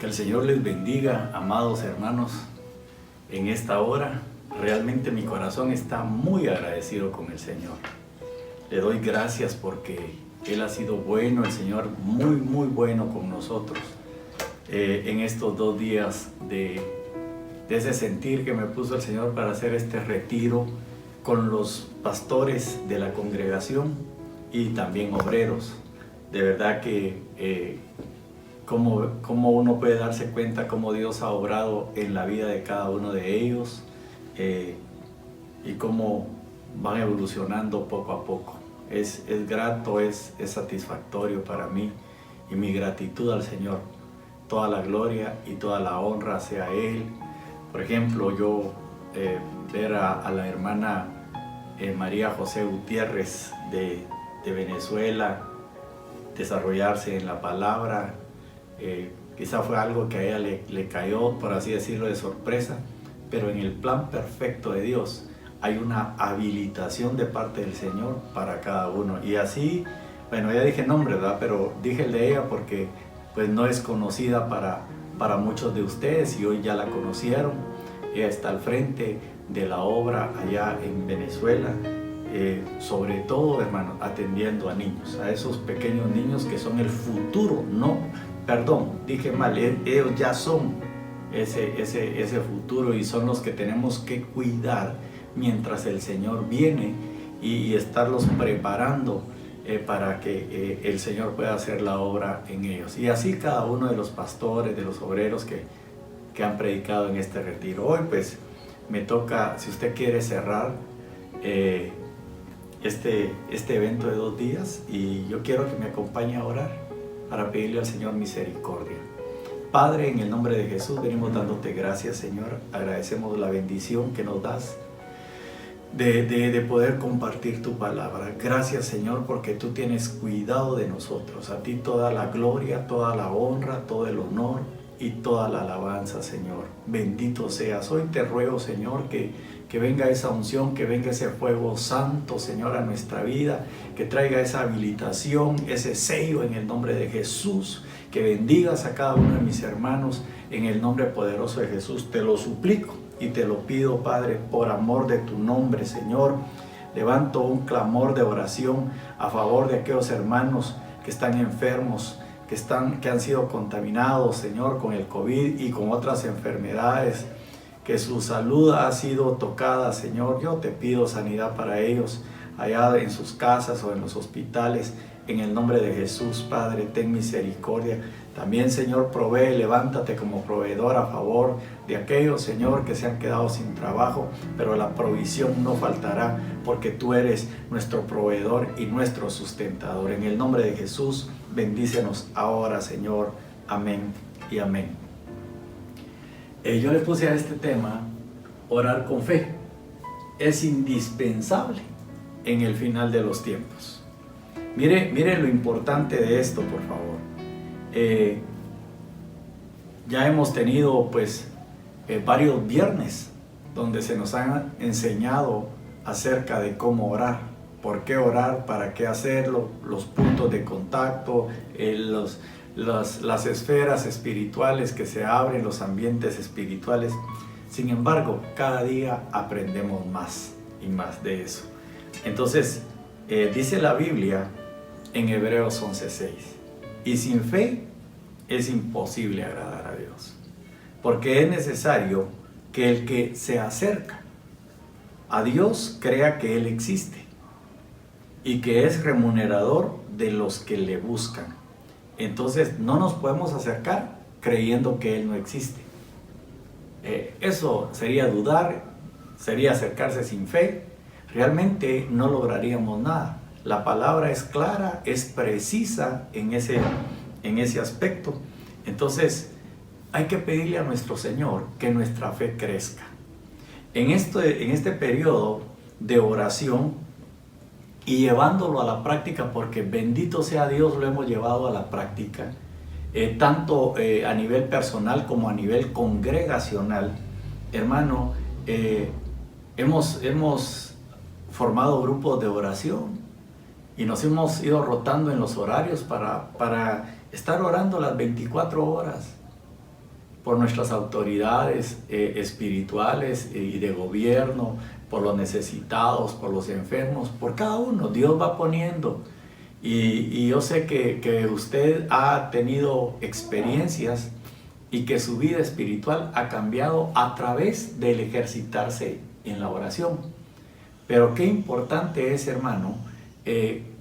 Que el Señor les bendiga, amados hermanos, en esta hora. Realmente mi corazón está muy agradecido con el Señor. Le doy gracias porque Él ha sido bueno, el Señor muy bueno con nosotros. En estos 2 días de ese sentir que me puso el Señor para hacer este retiro con los pastores de la congregación y también obreros. De verdad que cómo uno puede darse cuenta cómo Dios ha obrado en la vida de cada uno de ellos y cómo van evolucionando poco a poco. Es grato, es satisfactorio para mí, y mi gratitud al Señor. Toda la gloria y toda la honra sea a Él. Por ejemplo, yo ver a la hermana María José Gutiérrez de Venezuela desarrollarse en la palabra, quizá fue algo que a ella le cayó, por así decirlo, de sorpresa, pero en el plan perfecto de Dios hay una habilitación de parte del Señor para cada uno. Y así, bueno, ya dije nombre, ¿verdad? Pero dije el de ella porque pues no es conocida para muchos de ustedes y hoy ya la conocieron. Ella está al frente de la obra allá en Venezuela, sobre todo, hermanos, atendiendo a niños, a esos pequeños niños que son el futuro. No, perdón, dije mal, ellos ya son ese futuro y son los que tenemos que cuidar mientras el Señor viene y estarlos preparando para que el Señor pueda hacer la obra en ellos. Y así cada uno de los pastores, de los obreros que han predicado en este retiro. Hoy pues me toca, si usted quiere cerrar este evento de 2 días, y yo quiero que me acompañe a orar para pedirle al Señor misericordia. Padre, en el nombre de Jesús venimos dándote gracias, Señor. Agradecemos la bendición que nos das de poder compartir tu palabra. Gracias, Señor, porque tú tienes cuidado de nosotros. A ti toda la gloria, toda la honra, todo el honor y toda la alabanza, Señor. Bendito seas. Hoy te ruego, Señor, que venga esa unción, que venga ese fuego santo, Señor, a nuestra vida, que traiga esa habilitación, ese sello en el nombre de Jesús, que bendigas a cada uno de mis hermanos en el nombre poderoso de Jesús. Te lo suplico y te lo pido, Padre, por amor de tu nombre, Señor. Levanto un clamor de oración a favor de aquellos hermanos que están enfermos, que han sido contaminados, Señor, con el COVID y con otras enfermedades, que su salud ha sido tocada, Señor. Yo te pido sanidad para ellos, allá en sus casas o en los hospitales, en el nombre de Jesús, Padre, ten misericordia. También, Señor, provee, levántate como proveedor a favor de aquellos, Señor, que se han quedado sin trabajo, pero la provisión no faltará, porque tú eres nuestro proveedor y nuestro sustentador. En el nombre de Jesús, bendícenos ahora, Señor. Amén y amén. Yo le puse a este tema, orar con fe. Es indispensable en el final de los tiempos. Mire lo importante de esto, por favor. Ya hemos tenido pues varios viernes donde se nos han enseñado acerca de cómo orar, por qué orar, para qué hacerlo, los puntos de contacto, las esferas espirituales que se abren, los ambientes espirituales. Sin embargo, cada día aprendemos más y más de eso. Entonces, dice la Biblia en Hebreos 11:6, y sin fe es imposible agradar a Dios, porque es necesario que el que se acerca a Dios crea que Él existe y que es remunerador de los que le buscan. Entonces no nos podemos acercar creyendo que Él no existe. Eso sería dudar, sería acercarse sin fe. Realmente no lograríamos nada. La palabra es clara, es precisa en ese aspecto. Entonces hay que pedirle a nuestro Señor que nuestra fe crezca. En este periodo de oración y llevándolo a la práctica, porque bendito sea Dios, lo hemos llevado a la práctica, tanto a nivel personal como a nivel congregacional. Hermano, hemos formado grupos de oración y nos hemos ido rotando en los horarios para estar orando las 24 horas. por nuestras autoridades espirituales y de gobierno, por los necesitados, por los enfermos, por cada uno. Dios va poniendo. Y yo sé que usted ha tenido experiencias y que su vida espiritual ha cambiado a través del ejercitarse en la oración. Pero qué importante es, hermano,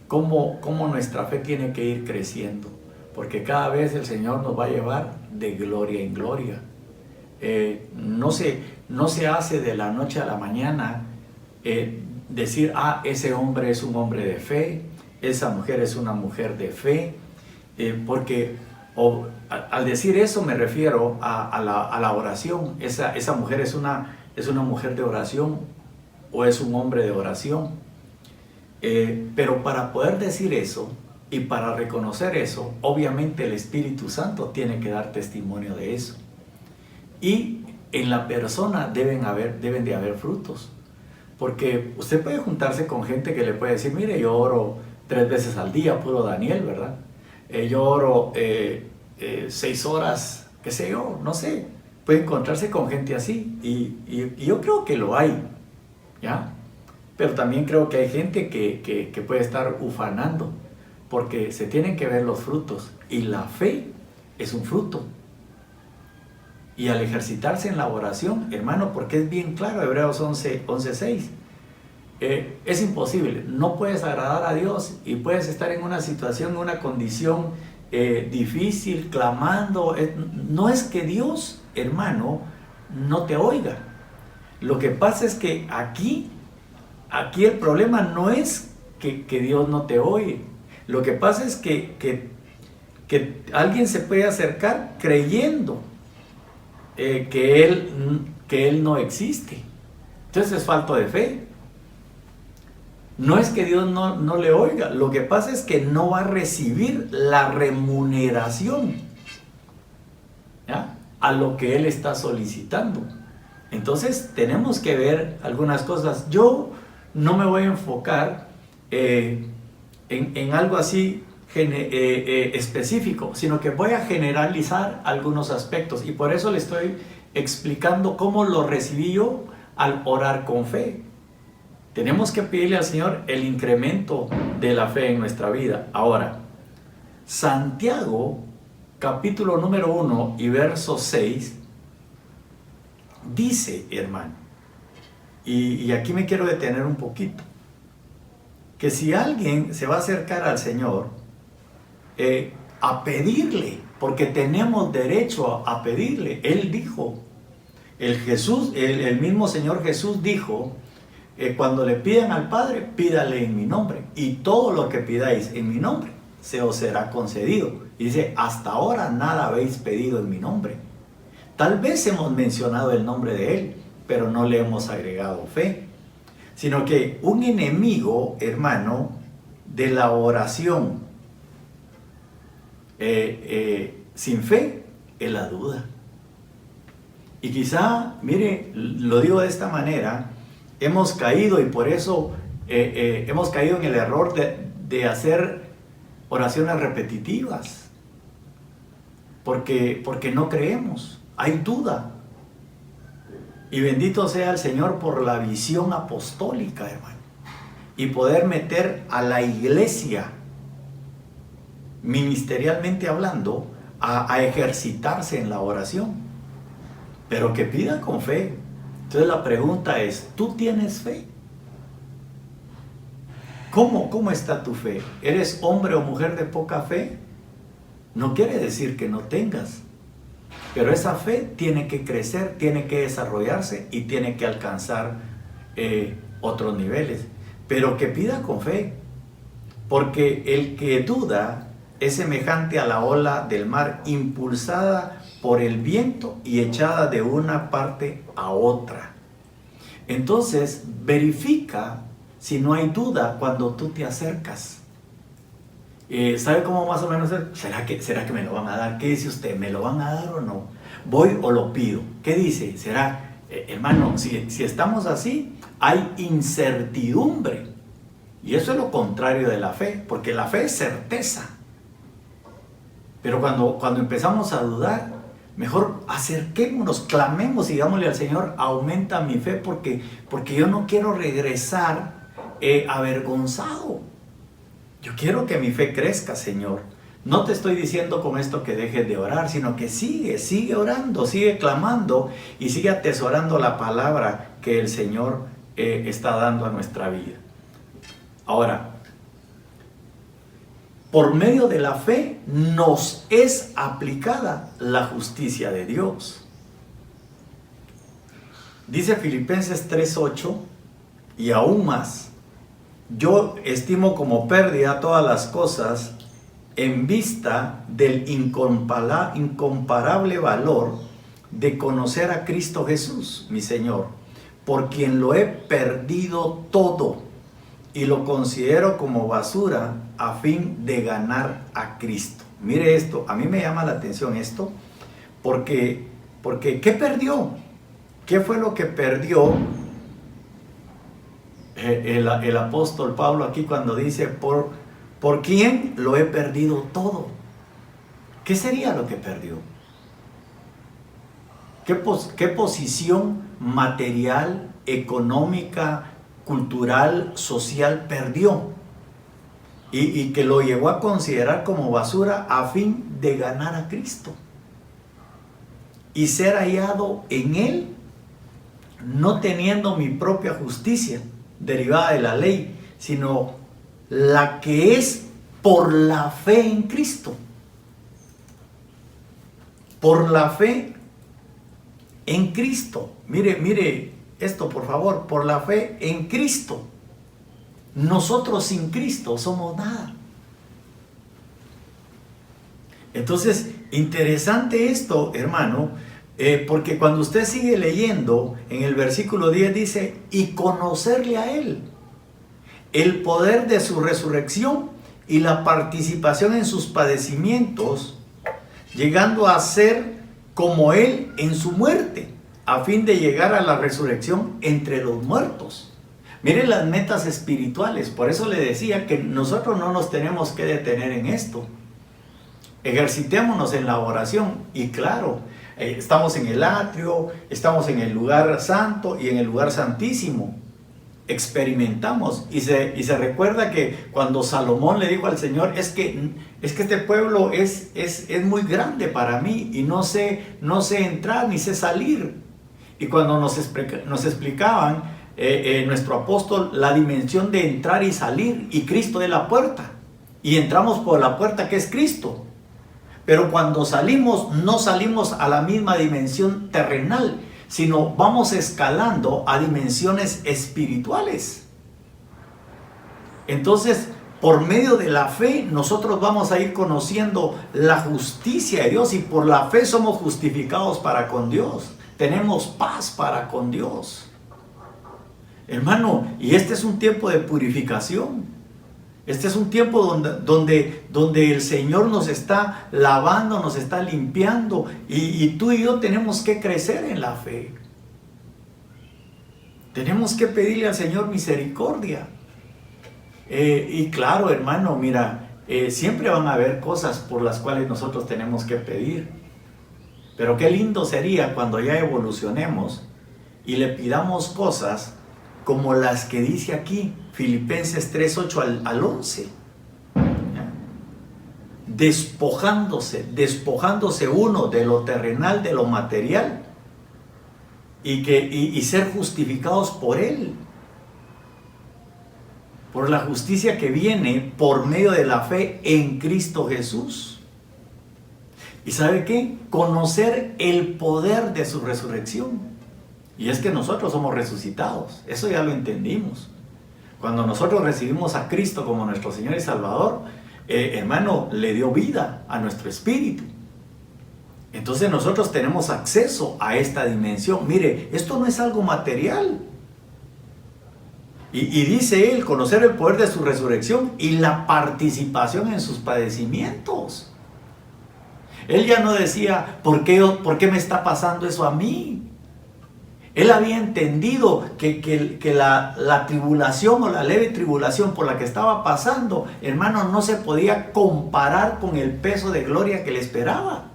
cómo nuestra fe tiene que ir creciendo, porque cada vez el Señor nos va a llevar de gloria en gloria. No se hace de la noche a la mañana decir, ese hombre es un hombre de fe, esa mujer es una mujer de fe, porque al decir eso me refiero a la oración. Esa mujer es una mujer de oración o es un hombre de oración. Pero para poder decir eso y para reconocer eso, obviamente el Espíritu Santo tiene que dar testimonio de eso. Y en la persona deben de haber frutos. Porque usted puede juntarse con gente que le puede decir, mire, yo oro 3 veces al día, puro Daniel, ¿verdad? Yo oro 6 horas, qué sé yo, no sé. Puede encontrarse con gente así y yo creo que lo hay, ¿ya? Pero también creo que hay gente que puede estar ufanando, porque se tienen que ver los frutos y la fe es un fruto. Y al ejercitarse en la oración, hermano, porque es bien claro, Hebreos 11:6, es imposible, no puedes agradar a Dios y puedes estar en una situación, en una condición difícil, clamando. No es que Dios, hermano, no te oiga. Lo que pasa es que aquí el problema no es que Dios no te oye. Lo que pasa es que alguien se puede acercar creyendo que Él no existe. Entonces es falta de fe. No es que Dios no le oiga, lo que pasa es que no va a recibir la remuneración, ¿ya?, a lo que Él está solicitando. Entonces tenemos que ver algunas cosas. Yo no me voy a enfocar en algo así específico, sino que voy a generalizar algunos aspectos, y por eso le estoy explicando cómo lo recibí yo al orar con fe. Tenemos que pedirle al Señor el incremento de la fe en nuestra vida. Ahora, Santiago, capítulo número 1 y verso 6, dice, hermano, y aquí me quiero detener un poquito, que si alguien se va a acercar al Señor a pedirle, porque tenemos derecho a pedirle. Él dijo, el mismo Señor Jesús dijo, cuando le pidan al Padre, pídale en mi nombre, y todo lo que pidáis en mi nombre se os será concedido. Y dice, hasta ahora nada habéis pedido en mi nombre. Tal vez hemos mencionado el nombre de Él, pero no le hemos agregado fe. Sino que un enemigo, hermano, de la oración sin fe es la duda. Y quizá, mire, lo digo de esta manera, hemos caído, y por eso hemos caído en el error de hacer oraciones repetitivas, porque no creemos, hay duda. Y bendito sea el Señor por la visión apostólica, hermano, y poder meter a la iglesia, ministerialmente hablando, a ejercitarse en la oración, pero que pida con fe. Entonces la pregunta es, ¿tú tienes fe? ¿Cómo está tu fe? ¿Eres hombre o mujer de poca fe? No quiere decir que no tengas, pero esa fe tiene que crecer, tiene que desarrollarse y tiene que alcanzar otros niveles. Pero que pida con fe, porque el que duda es semejante a la ola del mar, impulsada por el viento y echada de una parte a otra. Entonces, verifica si no hay duda cuando tú te acercas. ¿Sabe cómo más o menos? ¿Será que me lo van a dar? ¿Qué dice usted? ¿Me lo van a dar o no? ¿Voy o lo pido? ¿Qué dice? ¿Será? Hermano, si estamos así, hay incertidumbre. Y eso es lo contrario de la fe, porque la fe es certeza. Pero cuando empezamos a dudar, Mejor acerquémonos, clamemos y digámosle al Señor, aumenta mi fe porque yo no quiero regresar avergonzado. Yo quiero que mi fe crezca, Señor. No te estoy diciendo con esto que dejes de orar, sino que sigue orando, sigue clamando y sigue atesorando la palabra que el Señor está dando a nuestra vida. Ahora, por medio de la fe nos es aplicada la justicia de Dios. Dice Filipenses 3:8, y aún más, yo estimo como pérdida todas las cosas en vista del incomparable valor de conocer a Cristo Jesús, mi Señor, por quien lo he perdido todo y lo considero como basura a fin de ganar a Cristo. Mire esto, a mí me llama la atención esto, porque ¿qué perdió? ¿Qué fue lo que perdió el apóstol Pablo aquí cuando dice, por quién lo he perdido todo? ¿Qué sería lo que perdió? ¿Qué posición material, económica, cultural, social perdió? Y que lo llevó a considerar como basura a fin de ganar a Cristo y ser hallado en Él, no teniendo mi propia justicia derivada de la ley, sino la que es por la fe en Cristo. Por la fe en Cristo. Mire esto, por favor, por la fe en Cristo. Nosotros sin Cristo somos nada. Entonces, interesante esto, hermano, porque cuando usted sigue leyendo, en el versículo 10 dice, y conocerle a Él, el poder de su resurrección y la participación en sus padecimientos, llegando a ser como Él en su muerte, a fin de llegar a la resurrección entre los muertos. Mire las metas espirituales, por eso le decía que nosotros no nos tenemos que detener en esto. Ejercitémonos en la oración y claro, estamos en el atrio, estamos en el lugar santo y en el lugar santísimo. Experimentamos y se recuerda que cuando Salomón le dijo al Señor, es que este pueblo es muy grande para mí y no sé entrar ni sé salir. Y cuando nos explicaban nuestro apóstol la dimensión de entrar y salir, y Cristo es la puerta, y entramos por la puerta que es Cristo, pero cuando salimos no salimos a la misma dimensión terrenal, sino vamos escalando a dimensiones espirituales. Entonces, por medio de la fe nosotros vamos a ir conociendo la justicia de Dios, y por la fe somos justificados para con Dios, tenemos paz para con Dios. Hermano, y este es un tiempo de purificación. Este es un tiempo donde el Señor nos está lavando, nos está limpiando, y tú y yo tenemos que crecer en la fe. Tenemos que pedirle al Señor misericordia. Y claro, hermano, mira, siempre van a haber cosas por las cuales nosotros tenemos que pedir. Pero qué lindo sería cuando ya evolucionemos y le pidamos cosas como las que dice aquí, Filipenses 3:8 al 11. Despojándose uno de lo terrenal, de lo material, y ser justificados por Él, por la justicia que viene por medio de la fe en Cristo Jesús. ¿Y sabe qué? Conocer el poder de su resurrección. Y es que nosotros somos resucitados, eso ya lo entendimos. Cuando nosotros recibimos a Cristo como nuestro Señor y Salvador, hermano, le dio vida a nuestro espíritu. Entonces nosotros tenemos acceso a esta dimensión. Mire, esto no es algo material. Y dice él, conocer el poder de su resurrección y la participación en sus padecimientos. Él ya no decía, ¿por qué me está pasando eso a mí? Él había entendido que la tribulación o la leve tribulación por la que estaba pasando, hermano, no se podía comparar con el peso de gloria que le esperaba.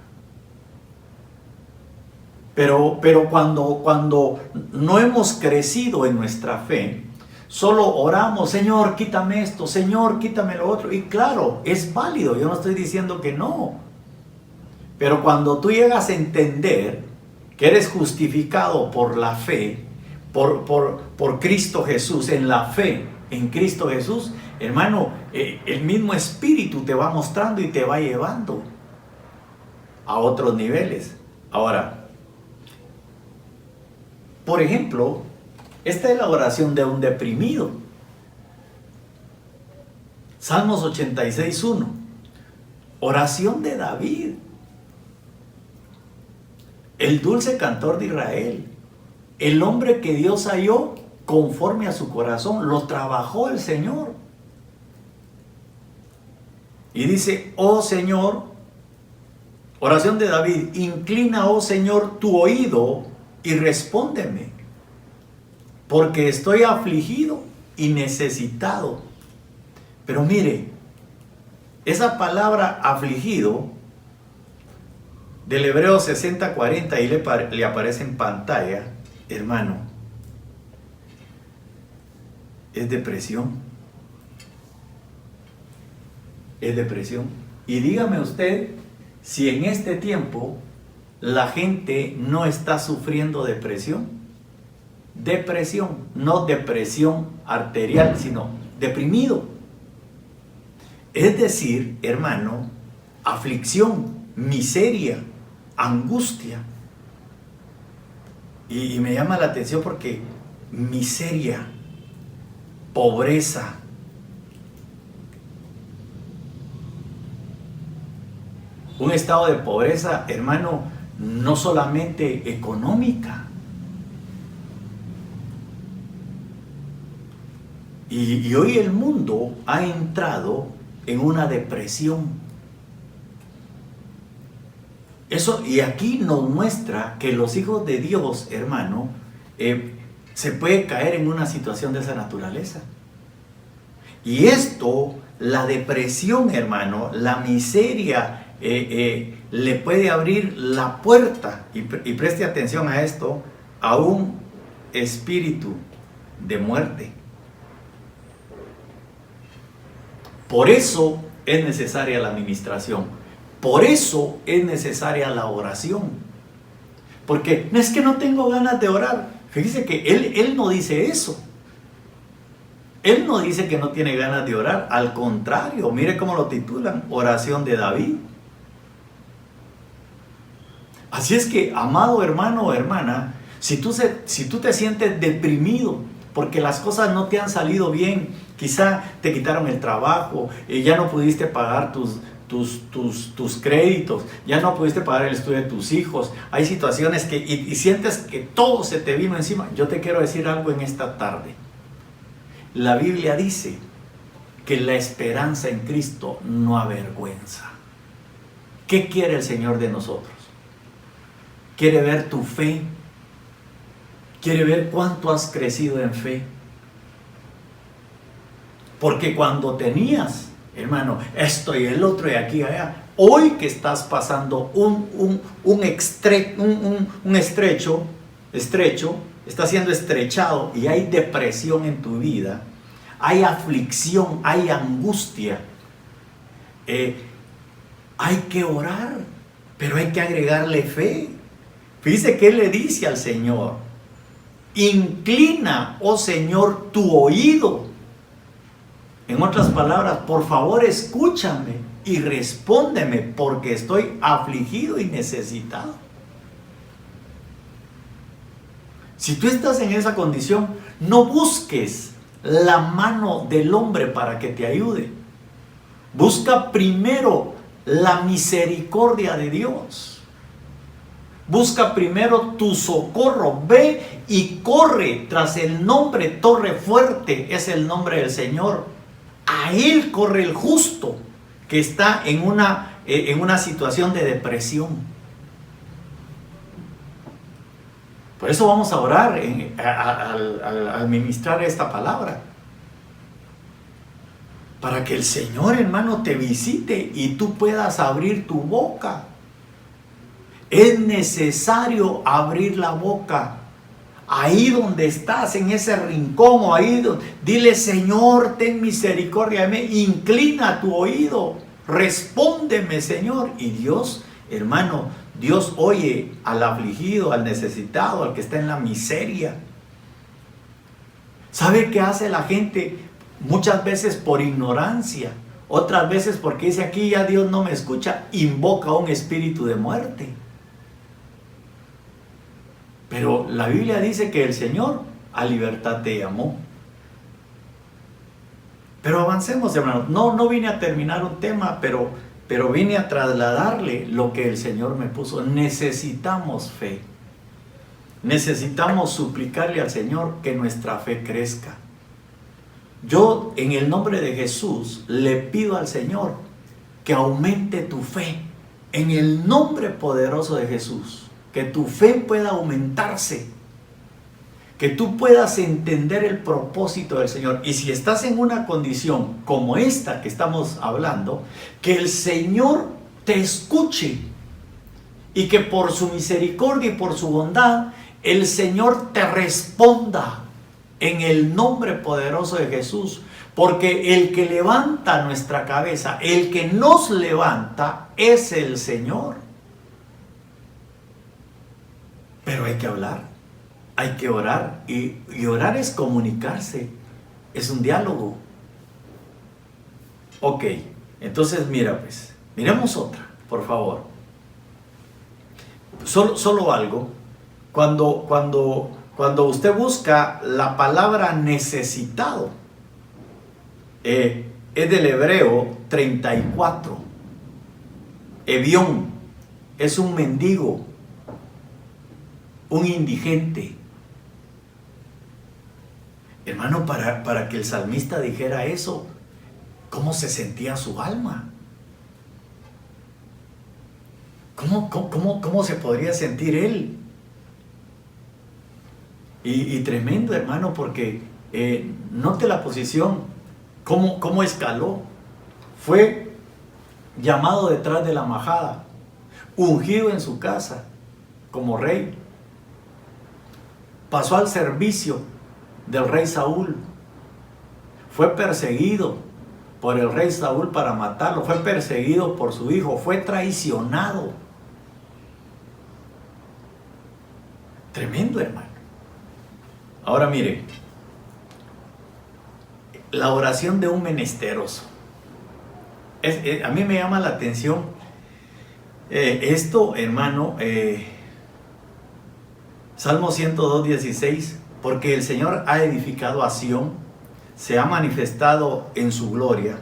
Pero cuando no hemos crecido en nuestra fe, solo oramos, Señor, quítame esto, Señor, quítame lo otro. Y claro, es válido, yo no estoy diciendo que no. Pero cuando tú llegas a entender que eres justificado por la fe, por Cristo Jesús, en la fe en Cristo Jesús, hermano, el mismo Espíritu te va mostrando y te va llevando a otros niveles. Ahora, por ejemplo, esta es la oración de un deprimido. Salmos 86:1. Oración de David, el dulce cantor de Israel, el hombre que Dios halló conforme a su corazón, lo trabajó el Señor. Y dice, oh Señor, oración de David, inclina, oh Señor, tu oído y respóndeme, porque estoy afligido y necesitado. Pero mire, esa palabra afligido, del hebreo 60:40, ahí le aparece en pantalla, hermano, es depresión. Es depresión. Y dígame usted si en este tiempo la gente no está sufriendo depresión. Depresión, no depresión arterial, sino deprimido. Es decir, hermano, aflicción, miseria, angustia. Y me llama la atención porque miseria, pobreza, un estado de pobreza, hermano, no solamente económica. Y hoy el mundo ha entrado en una depresión. Eso, y aquí nos muestra que los hijos de Dios, hermano, se puede caer en una situación de esa naturaleza. Y esto, la depresión, hermano, la miseria, le puede abrir la puerta, y preste atención a esto, a un espíritu de muerte. Por eso es necesaria la administración. Por eso es necesaria la oración. Porque no es que no tengo ganas de orar. Fíjese que él no dice eso. Él no dice que no tiene ganas de orar. Al contrario, mire cómo lo titulan, oración de David. Así es que, amado hermano o hermana, si tú te sientes deprimido porque las cosas no te han salido bien, quizá te quitaron el trabajo, ya no pudiste pagar tus créditos, ya no pudiste pagar el estudio de tus hijos, hay situaciones que y sientes que todo se te vino encima. Yo te quiero decir algo en esta tarde. La Biblia dice que la esperanza en Cristo no avergüenza. ¿Qué quiere el Señor de nosotros? Quiere ver tu fe, quiere ver cuánto has crecido en fe. Porque cuando tenías, hermano, esto y el otro y aquí y allá, hoy que estás pasando un estrecho, está siendo estrechado y hay depresión en tu vida, hay aflicción, hay angustia, hay que orar, pero hay que agregarle fe. Fíjese que él le dice al Señor, inclina, oh Señor, tu oído. En otras palabras, por favor escúchame y respóndeme porque estoy afligido y necesitado. Si tú estás en esa condición, no busques la mano del hombre para que te ayude. Busca primero la misericordia de Dios. Busca primero tu socorro. Ve y corre tras el nombre Torre Fuerte, es el nombre del Señor. A Él corre el justo que está en una situación de depresión. Por eso vamos a orar al ministrar esta palabra. Para que el Señor, hermano, te visite y tú puedas abrir tu boca. Es necesario abrir la boca. Ahí donde estás, en ese rincón, o ahí, dile: Señor, ten misericordia de mí, inclina tu oído, respóndeme, Señor. Y Dios, hermano, Dios oye al afligido, al necesitado, al que está en la miseria. ¿Sabe qué hace la gente? Muchas veces por ignorancia, otras veces porque dice: aquí ya Dios no me escucha, invoca un espíritu de muerte. Pero la Biblia dice que el Señor a libertad te llamó. Pero avancemos, hermanos. No vine a terminar un tema, pero vine a trasladarle lo que el Señor me puso. Necesitamos fe. Necesitamos suplicarle al Señor que nuestra fe crezca. Yo, en el nombre de Jesús, le pido al Señor que aumente tu fe. En el nombre poderoso de Jesús. Que tu fe pueda aumentarse, que tú puedas entender el propósito del Señor. Y si estás en una condición como esta que estamos hablando, que el Señor te escuche y que por su misericordia y por su bondad el Señor te responda en el nombre poderoso de Jesús. Porque el que levanta nuestra cabeza, el que nos levanta, es el Señor. Pero hay que hablar, hay que orar, y orar es comunicarse, es un diálogo. Ok, entonces mira, pues, miremos otra, por favor. Solo algo. Cuando usted busca la palabra necesitado, es del hebreo 34. Evión, es un mendigo, un indigente. Hermano, para que el salmista dijera eso, ¿cómo se sentía su alma? ¿Cómo se podría sentir él? Y tremendo, hermano, porque note la posición, cómo escaló. Fue llamado detrás de la majada, ungido en su casa como rey. Pasó al servicio del rey Saúl. Fue perseguido por el rey Saúl para matarlo. Fue perseguido por su hijo. Fue traicionado. Tremendo, hermano. Ahora mire, la oración de un menesteroso. A mí me llama la atención esto, hermano. Salmo 102:16, porque el Señor ha edificado a Sión, se ha manifestado en su gloria,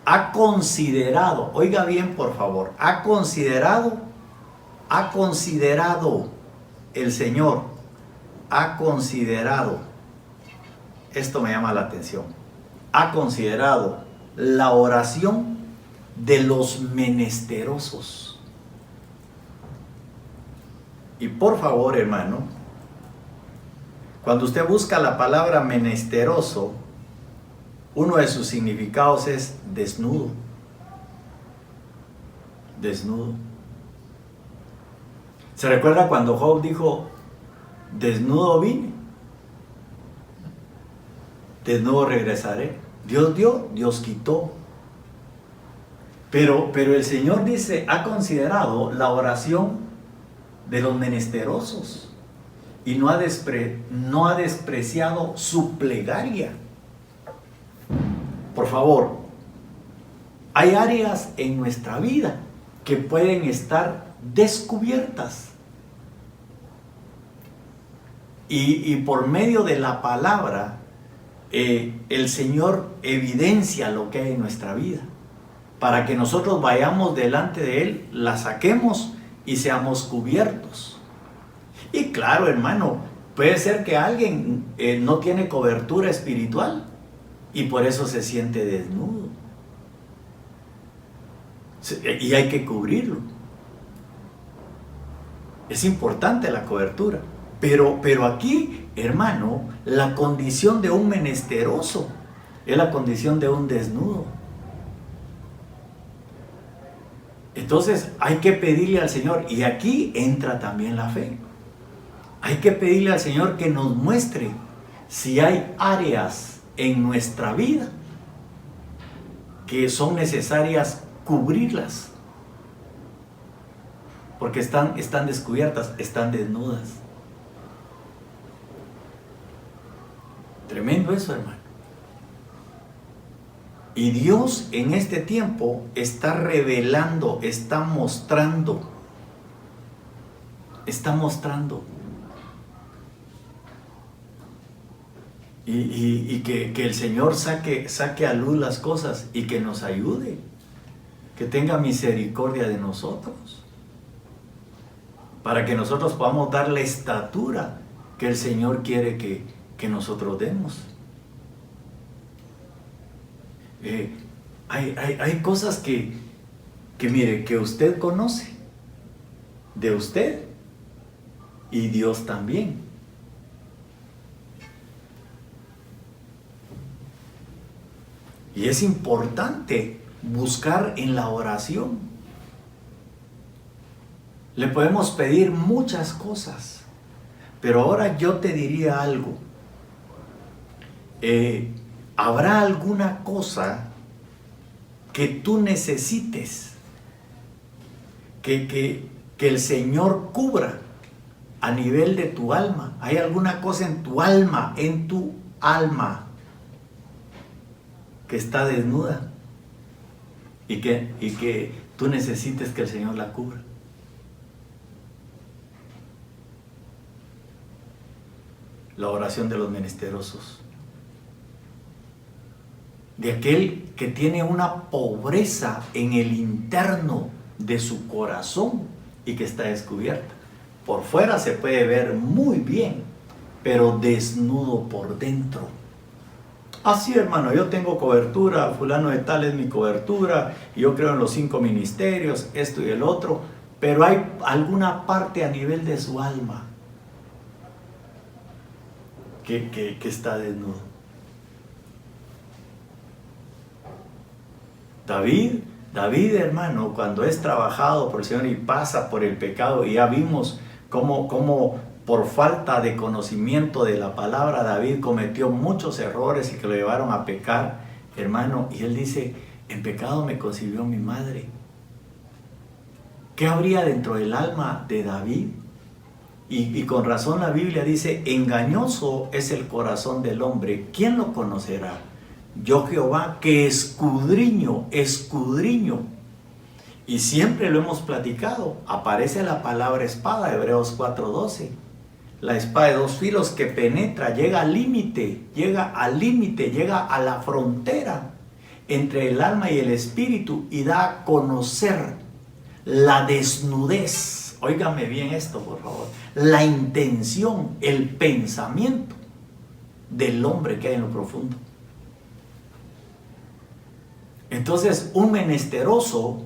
ha considerado, oiga bien por favor, ha considerado el Señor, ha considerado, esto me llama la atención, ha considerado la oración de los menesterosos. Y por favor, hermano, cuando usted busca la palabra menesteroso, uno de sus significados es desnudo. Desnudo. ¿Se recuerda cuando Job dijo: desnudo vine, desnudo regresaré? Dios dio, Dios quitó. Pero el Señor dice, ha considerado la oración de los menesterosos y no ha despreciado su plegaria. Por favor, hay áreas en nuestra vida que pueden estar descubiertas y por medio de la palabra el Señor evidencia lo que hay en nuestra vida para que nosotros vayamos delante de Él, la saquemos y seamos cubiertos. Y claro, hermano, puede ser que alguien no tiene cobertura espiritual y por eso se siente desnudo. Y hay que cubrirlo. Es importante la cobertura. Pero aquí, hermano, la condición de un menesteroso es la condición de un desnudo. Entonces hay que pedirle al Señor, y aquí entra también la fe. Hay que pedirle al Señor que nos muestre si hay áreas en nuestra vida que son necesarias cubrirlas, porque están descubiertas, están desnudas. Tremendo eso, hermano. Y Dios en este tiempo está revelando, está mostrando. Y que el Señor saque a luz las cosas y que nos ayude, que tenga misericordia de nosotros, para que nosotros podamos dar la estatura que el Señor quiere que nosotros demos. Hay cosas que mire, que usted conoce de usted y Dios también. Y es importante buscar en la oración. Le podemos pedir muchas cosas, pero ahora yo te diría algo. ¿Habrá alguna cosa que tú necesites que el Señor cubra a nivel de tu alma? ¿Hay alguna cosa en tu alma, que está desnuda y que tú necesites que el Señor la cubra? La oración de los menesterosos, de aquel que tiene una pobreza en el interno de su corazón y que está descubierta. Por fuera se puede ver muy bien, pero desnudo por dentro. Así, hermano, yo tengo cobertura, fulano de tal es mi cobertura, yo creo en los 5 ministerios, esto y el otro, pero hay alguna parte a nivel de su alma que está desnudo. David, hermano, cuando es trabajado por el Señor y pasa por el pecado, y ya vimos cómo por falta de conocimiento de la palabra, David cometió muchos errores y que lo llevaron a pecar, hermano, y él dice, en pecado me concibió mi madre. ¿Qué habría dentro del alma de David? Y con razón la Biblia dice, engañoso es el corazón del hombre, ¿quién lo conocerá? Yo Jehová, que escudriño. Y siempre lo hemos platicado, aparece la palabra espada, Hebreos 4:12. La espada de 2 filos que penetra, llega al límite, llega a la frontera entre el alma y el espíritu y da a conocer la desnudez. Óigame bien esto, por favor. La intención, el pensamiento del hombre que hay en lo profundo. Entonces, un menesteroso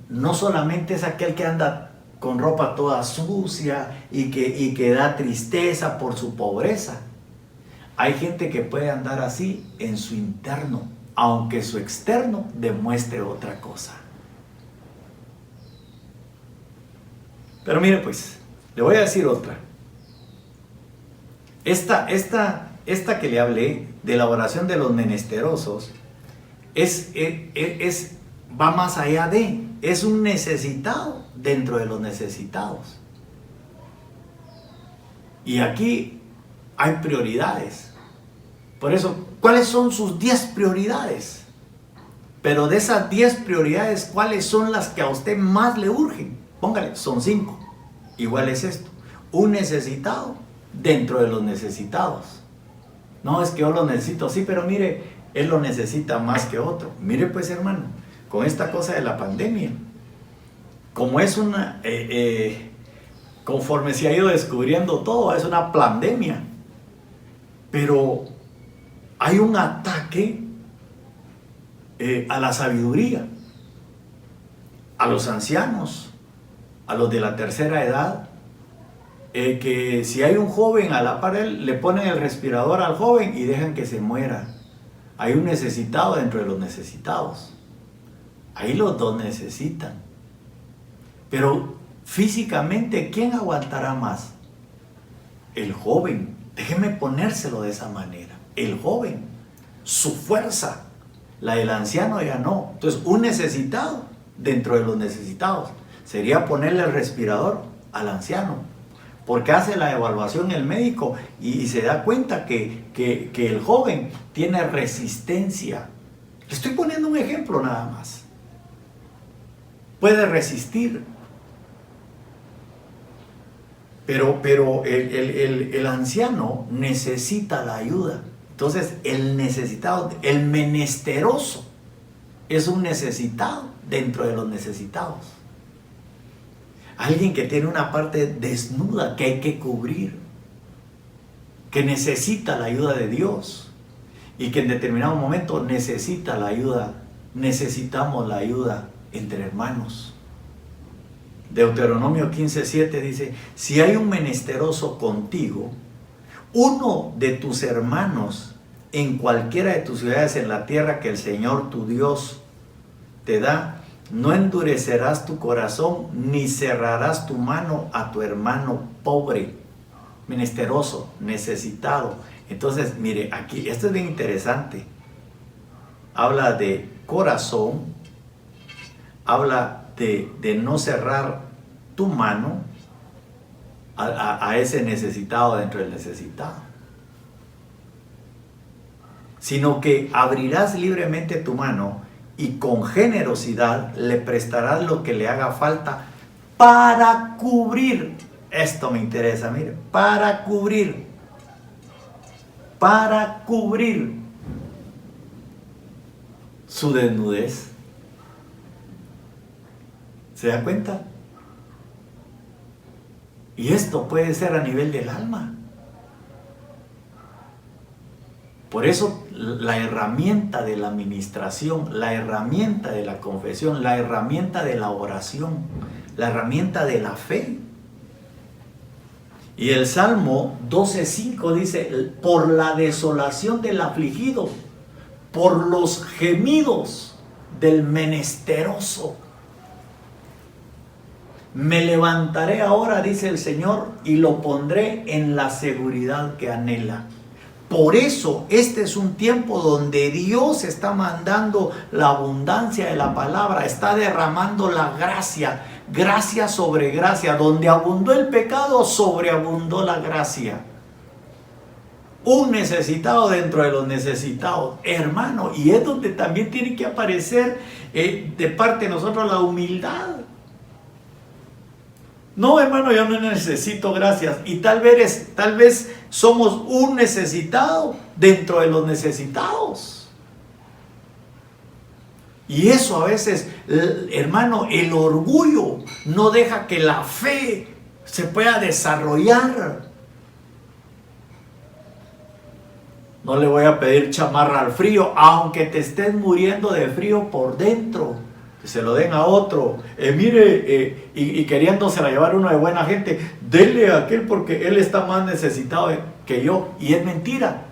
no solamente es aquel que anda con ropa toda sucia y que da tristeza por su pobreza. Hay gente que puede andar así en su interno, aunque su externo demuestre otra cosa. Pero mire pues, le voy a decir otra. Esta que le hablé de la oración de los menesterosos va más allá es un necesitado dentro de los necesitados. Y aquí hay prioridades. Por eso, ¿cuáles son sus 10 prioridades? Pero de esas 10 prioridades, ¿cuáles son las que a usted más le urgen? Póngale, son 5. Igual es esto. Un necesitado dentro de los necesitados. No, es que yo lo necesito, sí, pero mire, él lo necesita más que otro. Mire pues, hermano, con esta cosa de la pandemia, como es una, conforme se ha ido descubriendo todo, es una pandemia. Pero hay un ataque a la sabiduría, a los ancianos, a los de la tercera edad, que si hay un joven a la par de él, le ponen el respirador al joven y dejan que se muera. Hay un necesitado dentro de los necesitados. Ahí los dos necesitan. Pero físicamente, ¿quién aguantará más? El joven. Déjeme ponérselo de esa manera. El joven, su fuerza. La del anciano ya no. Entonces, un necesitado dentro de los necesitados sería ponerle el respirador al anciano, porque hace la evaluación el médico y se da cuenta que el joven tiene resistencia. Le estoy poniendo un ejemplo nada más. Puede resistir. Pero el anciano necesita la ayuda. Entonces, el necesitado, el menesteroso, es un necesitado dentro de los necesitados. Alguien que tiene una parte desnuda que hay que cubrir, que necesita la ayuda de Dios y que en determinado momento necesita la ayuda, necesitamos la ayuda entre hermanos. Deuteronomio 15:7 dice: si hay un menesteroso contigo, uno de tus hermanos en cualquiera de tus ciudades en la tierra que el Señor tu Dios te da, no endurecerás tu corazón ni cerrarás tu mano a tu hermano pobre, menesteroso, necesitado. Entonces, mire, aquí, esto es bien interesante. Habla de corazón, habla de no cerrar tu mano a ese necesitado dentro del necesitado, sino que abrirás libremente tu mano y con generosidad le prestarás lo que le haga falta para cubrir. Esto me interesa, mire, para cubrir su desnudez. ¿Se da cuenta? Y esto puede ser a nivel del alma. Por eso la herramienta de la administración, la herramienta de la confesión, la herramienta de la oración, la herramienta de la fe. Y el Salmo 12:5 dice: por la desolación del afligido, por los gemidos del menesteroso, me levantaré ahora, dice el Señor, y lo pondré en la seguridad que anhela. Por eso este es un tiempo donde Dios está mandando la abundancia de la palabra, está derramando la gracia, gracia sobre gracia. Donde abundó el pecado, sobreabundó la gracia. Un necesitado dentro de los necesitados, hermano, y es donde también tiene que aparecer de parte de nosotros la humildad. No, hermano, yo no necesito gracias. Y tal vez somos un necesitado dentro de los necesitados. Y eso a veces, hermano, el orgullo no deja que la fe se pueda desarrollar. No le voy a pedir chamarra al frío, aunque te estés muriendo de frío por dentro. Que se lo den a otro. Y queriéndosela llevar uno de buena gente, denle a aquel porque él está más necesitado que yo. Y es mentira.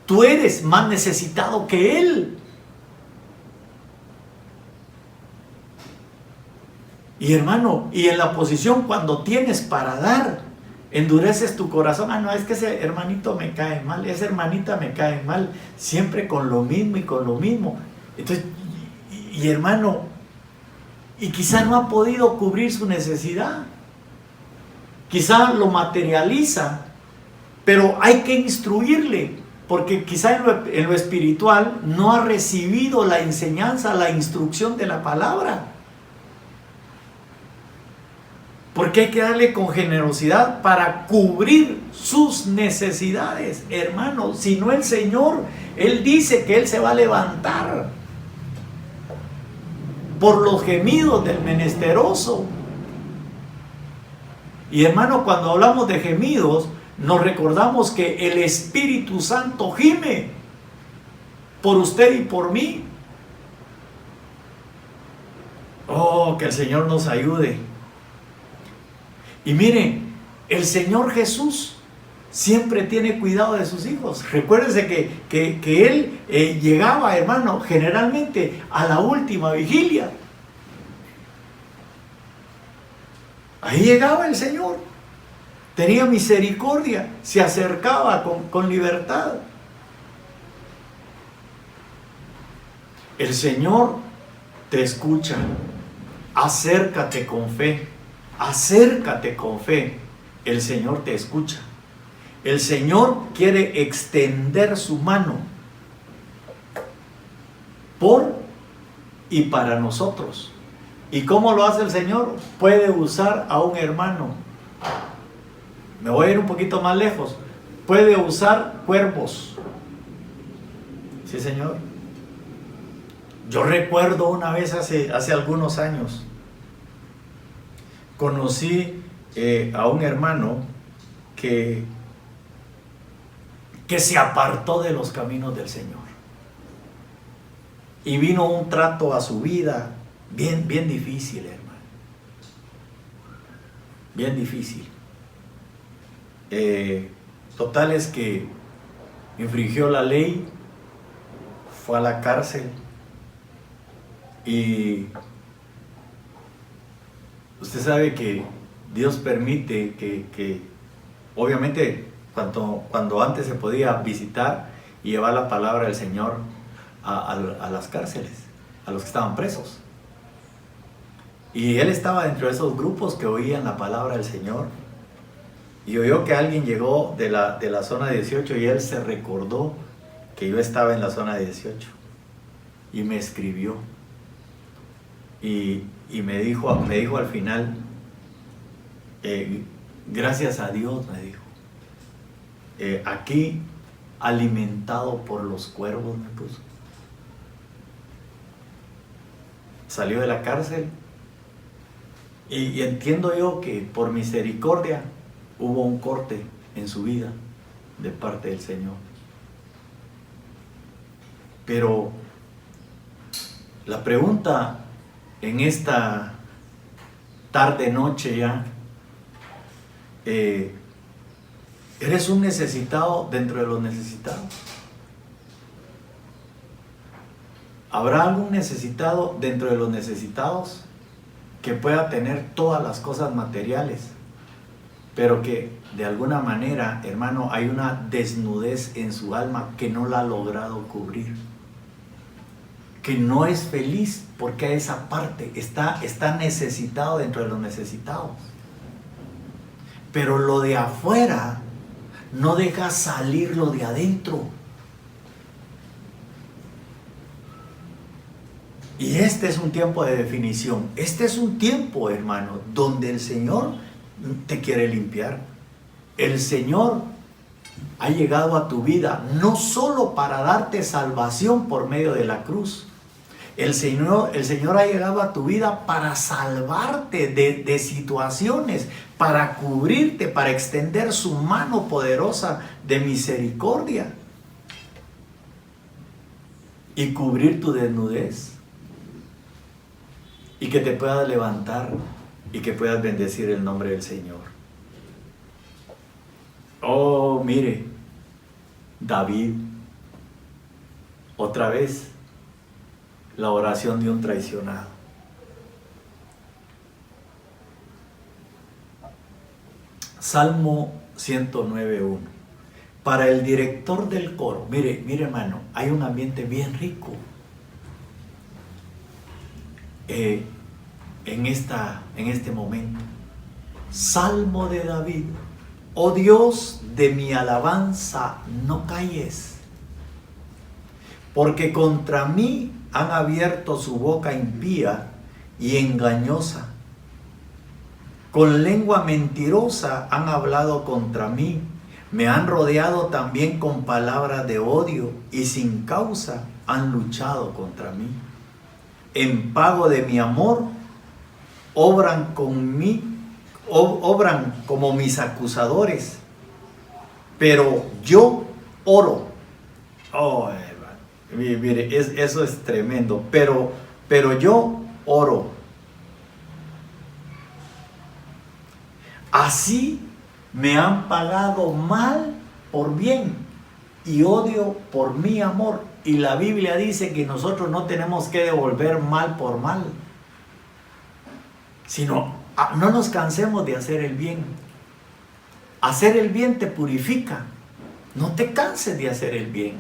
Tú eres más necesitado que él. Y hermano, y en la posición cuando tienes para dar, endureces tu corazón. Ah, no, es que ese hermanito me cae mal, esa hermanita me cae mal, siempre con lo mismo y con lo mismo. Entonces, y hermano, y quizá no ha podido cubrir su necesidad, quizá lo materializa, pero hay que instruirle, porque quizá en lo espiritual no ha recibido la enseñanza, la instrucción de la palabra. Porque hay que darle con generosidad para cubrir sus necesidades, hermano. Si no, el Señor, Él dice que Él se va a levantar por los gemidos del menesteroso. Y hermano, cuando hablamos de gemidos, nos recordamos que el Espíritu Santo gime por usted y por mí. Oh, que el Señor nos ayude. Y miren, el Señor Jesús siempre tiene cuidado de sus hijos. Recuérdense que Él llegaba, hermano, generalmente a la última vigilia. Ahí llegaba el Señor, tenía misericordia, se acercaba con libertad. El Señor te escucha, acércate con fe, acércate con fe, el Señor te escucha. El Señor quiere extender su mano por y para nosotros. ¿Y cómo lo hace el Señor? Puede usar a un hermano. Me voy a ir un poquito más lejos. Puede usar cuervos. Sí, Señor. Yo recuerdo una vez hace algunos años, conocí a un hermano que se apartó de los caminos del Señor. Y vino un trato a su vida bien difícil, hermano. Bien difícil. Total es que infringió la ley, fue a la cárcel y usted sabe que Dios permite que obviamente cuando antes se podía visitar y llevar la palabra del Señor a las cárceles, a los que estaban presos. Y él estaba dentro de esos grupos que oían la palabra del Señor. Y oyó que alguien llegó de la zona 18 y él se recordó que yo estaba en la zona 18. Y me escribió. Y me dijo al final, gracias a Dios, me dijo, aquí alimentado por los cuervos, me puso. Salió de la cárcel y entiendo yo que por misericordia hubo un corte en su vida de parte del Señor. Pero la pregunta en esta tarde noche ya, ¿eres un necesitado dentro de los necesitados? ¿Habrá algún necesitado dentro de los necesitados que pueda tener todas las cosas materiales, pero que de alguna manera, hermano, hay una desnudez en su alma que no la ha logrado cubrir? Que no es feliz porque esa parte está necesitado dentro de los necesitados. Pero lo de afuera no deja salir lo de adentro. Y este es un tiempo de definición. Este es un tiempo, hermano, donde el Señor te quiere limpiar. El Señor ha llegado a tu vida no solo para darte salvación por medio de la cruz. El Señor ha llegado a tu vida para salvarte de situaciones, para cubrirte, para extender su mano poderosa de misericordia y cubrir tu desnudez. Y que te puedas levantar y que puedas bendecir el nombre del Señor. Oh, mire, David, otra vez, la oración de un traicionado. Salmo 109:1. Para el director del coro, mire hermano, hay un ambiente bien rico en este momento. Salmo de David. Oh Dios de mi alabanza, no calles, porque contra mí han abierto su boca impía y engañosa. Con lengua mentirosa han hablado contra mí. Me han rodeado también con palabras de odio y sin causa han luchado contra mí. En pago de mi amor, obran como mis acusadores, pero yo oro. Oh, hermano, mire, eso es tremendo, pero yo oro. Así me han pagado mal por bien y odio por mi amor. Y la Biblia dice que nosotros no tenemos que devolver mal por mal, sino no nos cansemos de hacer el bien. Hacer el bien te purifica. No te canses de hacer el bien.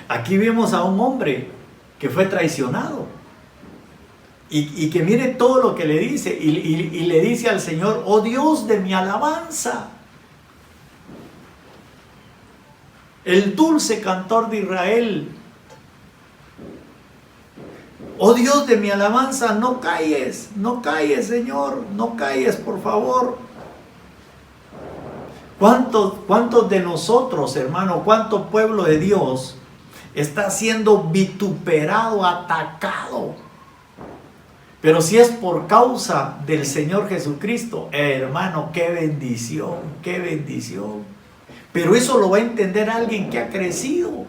Aquí vemos a un hombre que fue traicionado. Y que mire todo lo que le dice. Y le dice al Señor: oh Dios de mi alabanza. El dulce cantor de Israel. Oh Dios de mi alabanza, no calles, Señor, no calles, por favor. ¿Cuántos de nosotros, hermano, cuánto pueblo de Dios está siendo vituperado, atacado? Pero si es por causa del Señor Jesucristo, hermano, qué bendición, qué bendición. Pero eso lo va a entender alguien que ha crecido.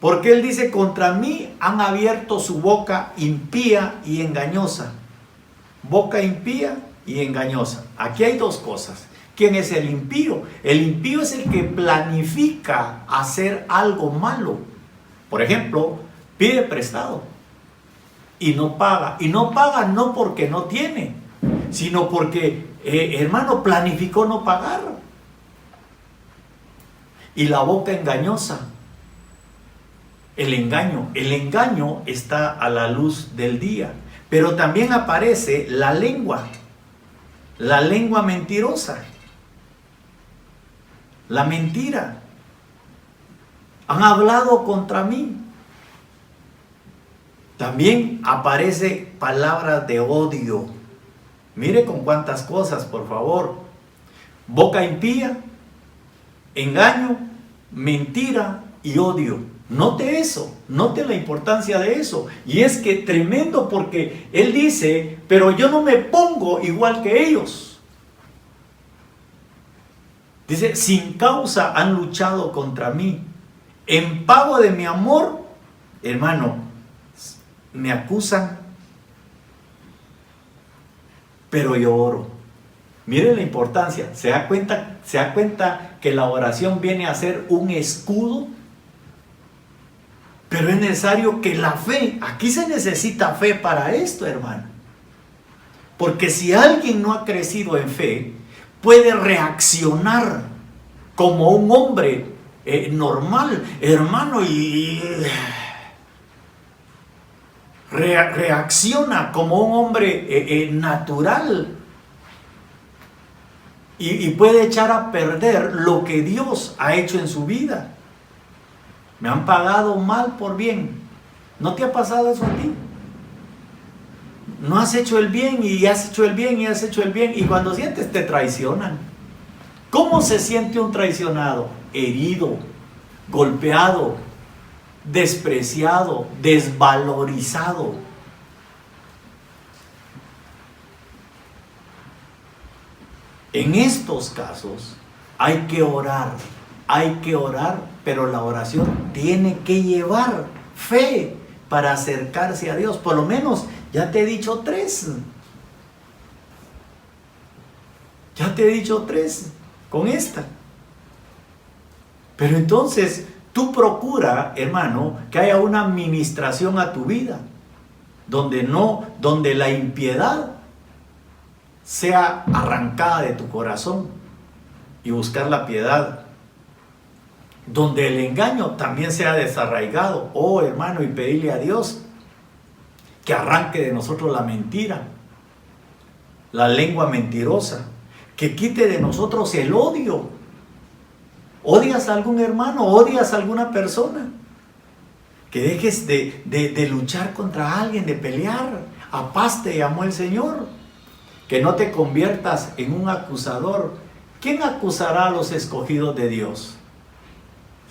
Porque Él dice: contra mí han abierto su boca impía y engañosa. Boca impía y engañosa. Aquí hay dos cosas. ¿Quién es el impío? El impío es el que planifica hacer algo malo. Por ejemplo, pide prestado y no paga. Y no paga no porque no tiene, sino porque, hermano, planificó no pagar. Y la boca engañosa. El engaño está a la luz del día, pero también aparece la lengua mentirosa, la mentira. Han hablado contra mí. También aparece palabras de odio. Mire con cuántas cosas, por favor. Boca impía, engaño, mentira y odio. Note eso, note la importancia de eso. Y es que tremendo, porque Él dice: pero yo no me pongo igual que ellos. Dice: sin causa han luchado contra mí. En pago de mi amor, hermano, me acusan, pero yo oro. Mire la importancia. ¿Se da cuenta que la oración viene a ser un escudo? Pero es necesario que la fe, aquí se necesita fe para esto, hermano. Porque si alguien no ha crecido en fe, puede reaccionar como un hombre normal, hermano, y reacciona como un hombre natural. Y puede echar a perder lo que Dios ha hecho en su vida. Me han pagado mal por bien. ¿No te ha pasado eso a ti? No has hecho el bien y has hecho el bien y has hecho el bien, y cuando sientes te traicionan. ¿Cómo se siente un traicionado? Herido, golpeado, despreciado, desvalorizado. En estos casos hay que orar, pero la oración tiene que llevar fe para acercarse a Dios. Por lo menos ya te he dicho 3. Ya te he dicho 3 con esta. Pero entonces tú procura, hermano, que haya una administración a tu vida, donde la impiedad sea arrancada de tu corazón y buscar la piedad. Donde el engaño también sea desarraigado, oh hermano, y pedirle a Dios que arranque de nosotros la mentira, la lengua mentirosa, que quite de nosotros el odio. ¿Odias a algún hermano? ¿Odias a alguna persona? Que dejes de luchar contra alguien, de pelear. A paz te llamó el Señor. Que no te conviertas en un acusador. ¿Quién acusará a los escogidos de Dios?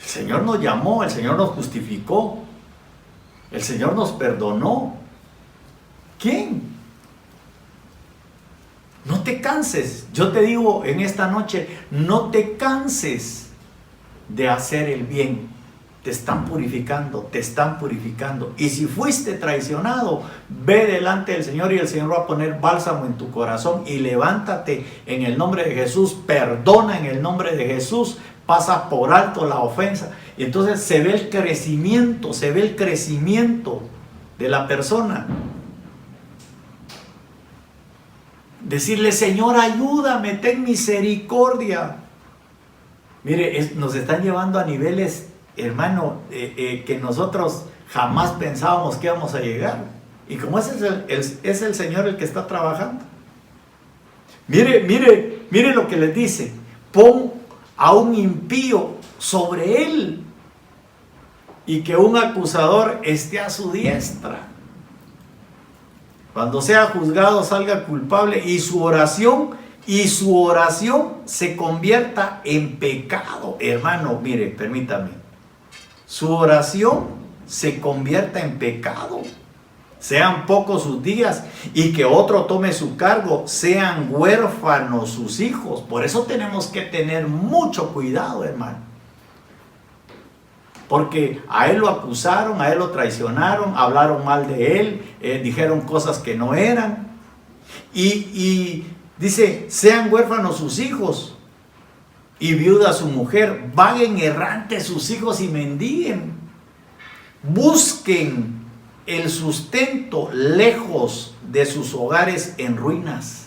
El Señor nos llamó, el Señor nos justificó, el Señor nos perdonó. ¿Quién? No te canses. Yo te digo en esta noche, no te canses de hacer el bien. Te están purificando, te están purificando. Y si fuiste traicionado, ve delante del Señor y el Señor va a poner bálsamo en tu corazón. Y levántate en el nombre de Jesús, perdona en el nombre de Jesús, pasa por alto la ofensa. Y entonces se ve el crecimiento de la persona. Decirle, Señor, ayúdame, ten misericordia. Mire, nos están llevando a niveles, hermano, que nosotros jamás pensábamos que íbamos a llegar. Y como ese es el Señor el que está trabajando. Mire lo que les dice. Pon a un impío sobre él y que un acusador esté a su diestra. Cuando sea juzgado salga culpable y su oración se convierta en pecado. Hermano, mire, permítame. Su oración se convierta en pecado. Sean pocos sus días y que otro tome su cargo. Sean huérfanos sus hijos. Por eso tenemos que tener mucho cuidado, hermano. Porque a él lo acusaron, a él lo traicionaron, hablaron mal de él, dijeron cosas que no eran. Y dice, sean huérfanos sus hijos y viuda su mujer, vaguen errantes sus hijos y mendiguen. Busquen el sustento lejos de sus hogares en ruinas.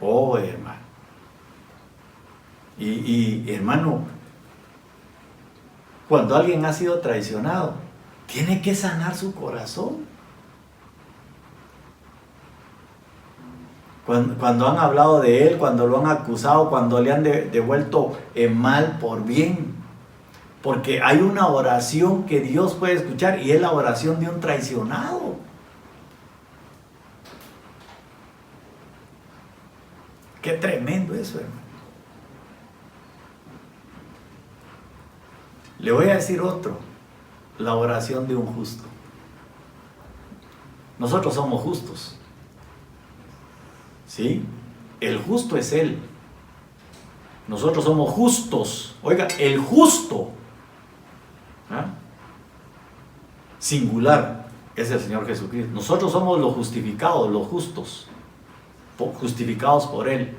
Oh, hermano. Y hermano, cuando alguien ha sido traicionado, tiene que sanar su corazón. Cuando han hablado de él, cuando lo han acusado, cuando le han devuelto mal por bien. Porque hay una oración que Dios puede escuchar y es la oración de un traicionado. Qué tremendo eso, hermano. Le voy a decir otro, la oración de un justo. Nosotros somos justos. ¿Sí? El justo es Él. Nosotros somos justos. Oiga, el justo, ¿ah?, singular, es el Señor Jesucristo. Nosotros somos los justificados, los justos, justificados por Él,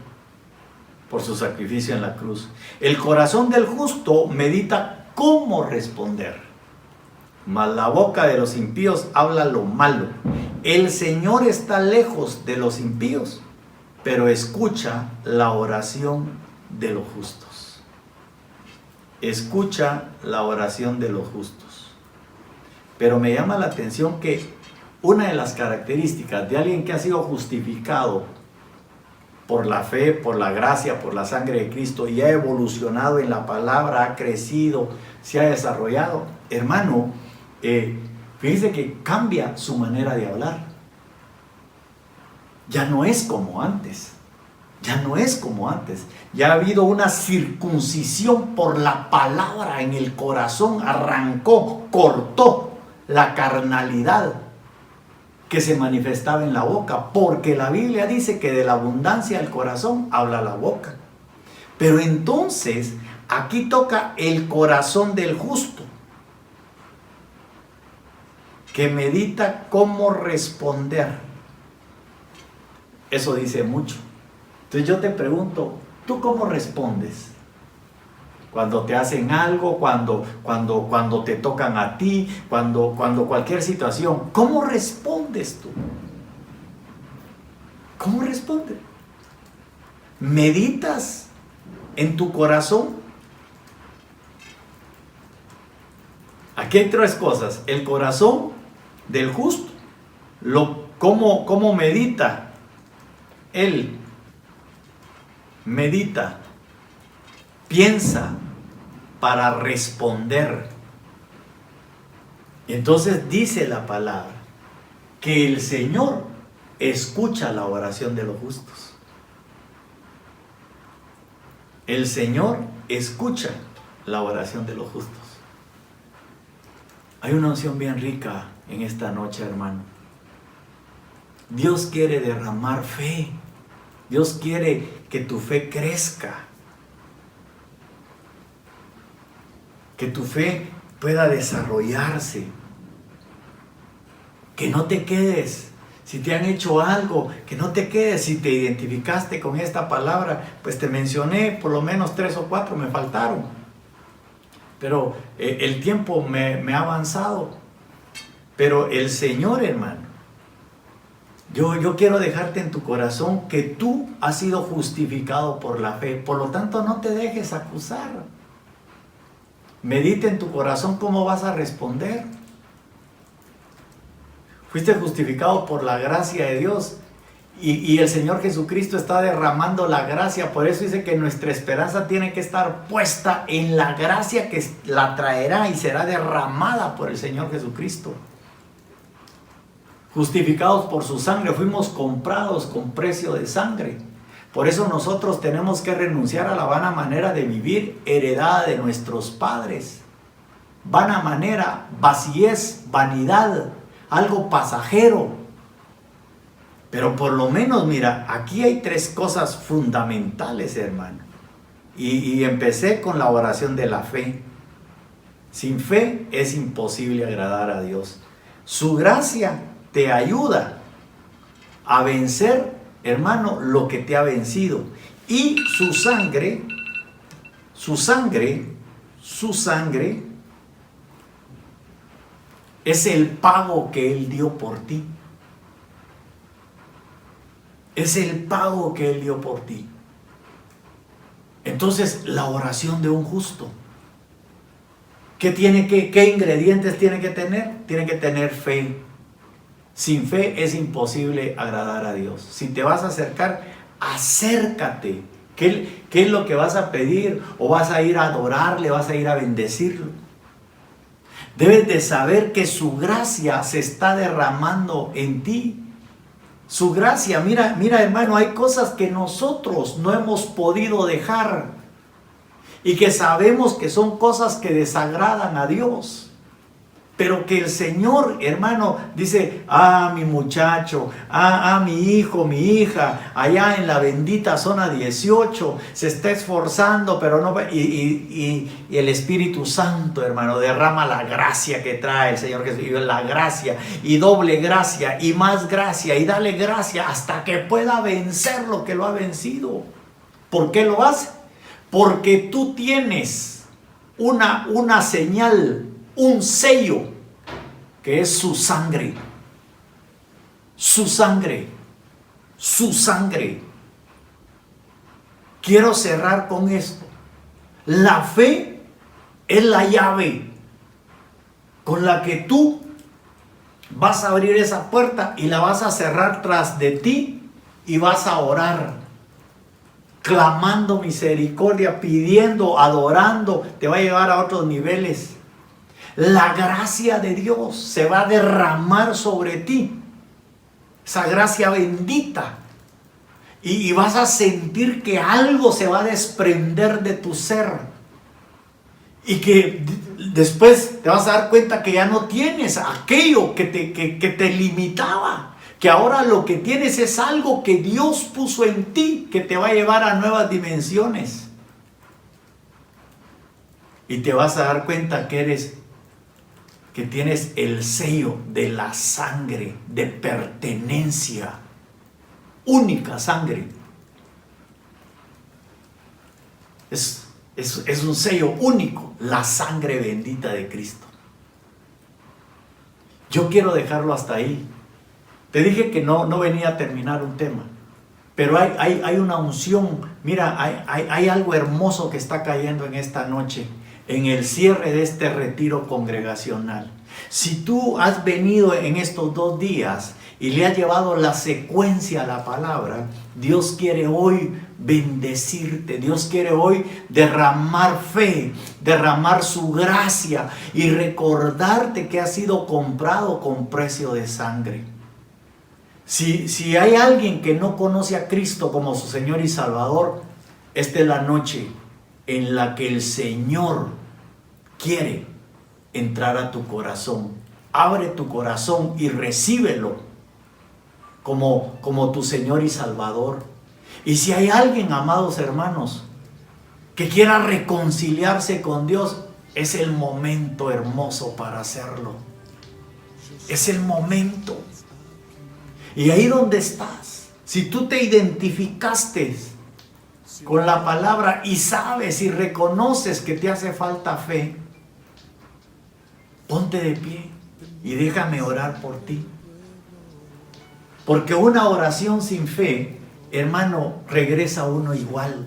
por su sacrificio en la cruz. El corazón del justo medita cómo responder, mas la boca de los impíos habla lo malo. El Señor está lejos de los impíos, pero escucha la oración de los justos. Escucha la oración de los justos. Pero me llama la atención que una de las características de alguien que ha sido justificado por la fe, por la gracia, por la sangre de Cristo y ha evolucionado en la palabra, ha crecido, se ha desarrollado, hermano, fíjese que cambia su manera de hablar. Ya no es como antes. Ya no es como antes. Ya ha habido una circuncisión por la palabra en el corazón. Arrancó, cortó la carnalidad que se manifestaba en la boca, porque la Biblia dice que de la abundancia del corazón habla la boca. Pero entonces aquí toca el corazón del justo, que medita cómo responder. Eso dice mucho. Entonces yo te pregunto, ¿tú cómo respondes? Cuando te hacen algo, cuando te tocan a ti, cuando cualquier situación, ¿cómo respondes tú? ¿Cómo respondes? ¿Meditas en tu corazón? Aquí hay tres cosas. El corazón del justo, ¿cómo medita? Él medita, piensa para responder. Y entonces dice la palabra que el Señor escucha la oración de los justos. El Señor escucha la oración de los justos. Hay una unción bien rica en esta noche, hermano. Dios quiere derramar fe. Dios quiere que tu fe crezca. Que tu fe pueda desarrollarse. Que no te quedes. Si te han hecho algo, que no te quedes. Si te identificaste con esta palabra, pues te mencioné por lo menos 3 o 4, me faltaron. Pero el tiempo me ha avanzado. Pero el Señor, hermano, Yo quiero dejarte en tu corazón que tú has sido justificado por la fe. Por lo tanto, no te dejes acusar. Medita en tu corazón cómo vas a responder. Fuiste justificado por la gracia de Dios. Y el Señor Jesucristo está derramando la gracia. Por eso dice que nuestra esperanza tiene que estar puesta en la gracia que la traerá y será derramada por el Señor Jesucristo. Justificados por su sangre, fuimos comprados con precio de sangre. Por eso nosotros tenemos que renunciar a la vana manera de vivir heredada de nuestros padres. Vana manera, vacíez, vanidad, algo pasajero. Pero por lo menos, mira, aquí hay 3 cosas fundamentales, hermano. Y empecé con la oración de la fe. Sin fe es imposible agradar a Dios. Su gracia te ayuda a vencer, hermano, lo que te ha vencido. Y su sangre es el pago que Él dio por ti. Es el pago que Él dio por ti. Entonces, la oración de un justo, ¿qué ingredientes tiene que tener? Tiene que tener fe. Sin fe es imposible agradar a Dios. Si te vas a acercar, acércate. ¿Qué es lo que vas a pedir? ¿O vas a ir a adorarle? ¿Vas a ir a bendecirlo? Debes de saber que su gracia se está derramando en ti. Su gracia, mira hermano, hay cosas que nosotros no hemos podido dejar y que sabemos que son cosas que desagradan a Dios. Pero que el Señor, hermano, dice, mi muchacho, mi hijo, mi hija, allá en la bendita zona 18, se está esforzando, pero no, y el Espíritu Santo, hermano, derrama la gracia que trae el Señor Jesús, la gracia, y doble gracia, y más gracia, y dale gracia, hasta que pueda vencer lo que lo ha vencido. ¿Por qué lo hace? Porque tú tienes una señal, un sello, que es su sangre. Su sangre. Su sangre. Quiero cerrar con esto. La fe es la llave con la que tú vas a abrir esa puerta y la vas a cerrar tras de ti y vas a orar, clamando misericordia, pidiendo, adorando. Te va a llevar a otros niveles. La gracia de Dios se va a derramar sobre ti. Esa gracia bendita. Y vas a sentir que algo se va a desprender de tu ser. Y que después te vas a dar cuenta que ya no tienes aquello que te limitaba. Que ahora lo que tienes es algo que Dios puso en ti, que te va a llevar a nuevas dimensiones. Y te vas a dar cuenta que tienes el sello de la sangre, de pertenencia, única sangre. Es un sello único, la sangre bendita de Cristo. Yo quiero dejarlo hasta ahí. Te dije que no venía a terminar un tema, pero hay una unción. Mira, hay algo hermoso que está cayendo en esta noche, en el cierre de este retiro congregacional. Si tú has venido en estos 2 días y le has llevado la secuencia a la palabra, Dios quiere hoy bendecirte. Dios quiere hoy derramar fe, derramar su gracia y recordarte que has sido comprado con precio de sangre. Si hay alguien que no conoce a Cristo como su Señor y Salvador, esta es la noche en la que el Señor quiere entrar a tu corazón. Abre tu corazón y recíbelo como tu Señor y Salvador. Y si hay alguien, amados hermanos, que quiera reconciliarse con Dios, es el momento hermoso para hacerlo. Es el momento. Y ahí donde estás, si tú te identificaste con la palabra y sabes y reconoces que te hace falta fe, ponte de pie y déjame orar por ti. Porque una oración sin fe, hermano, regresa uno igual.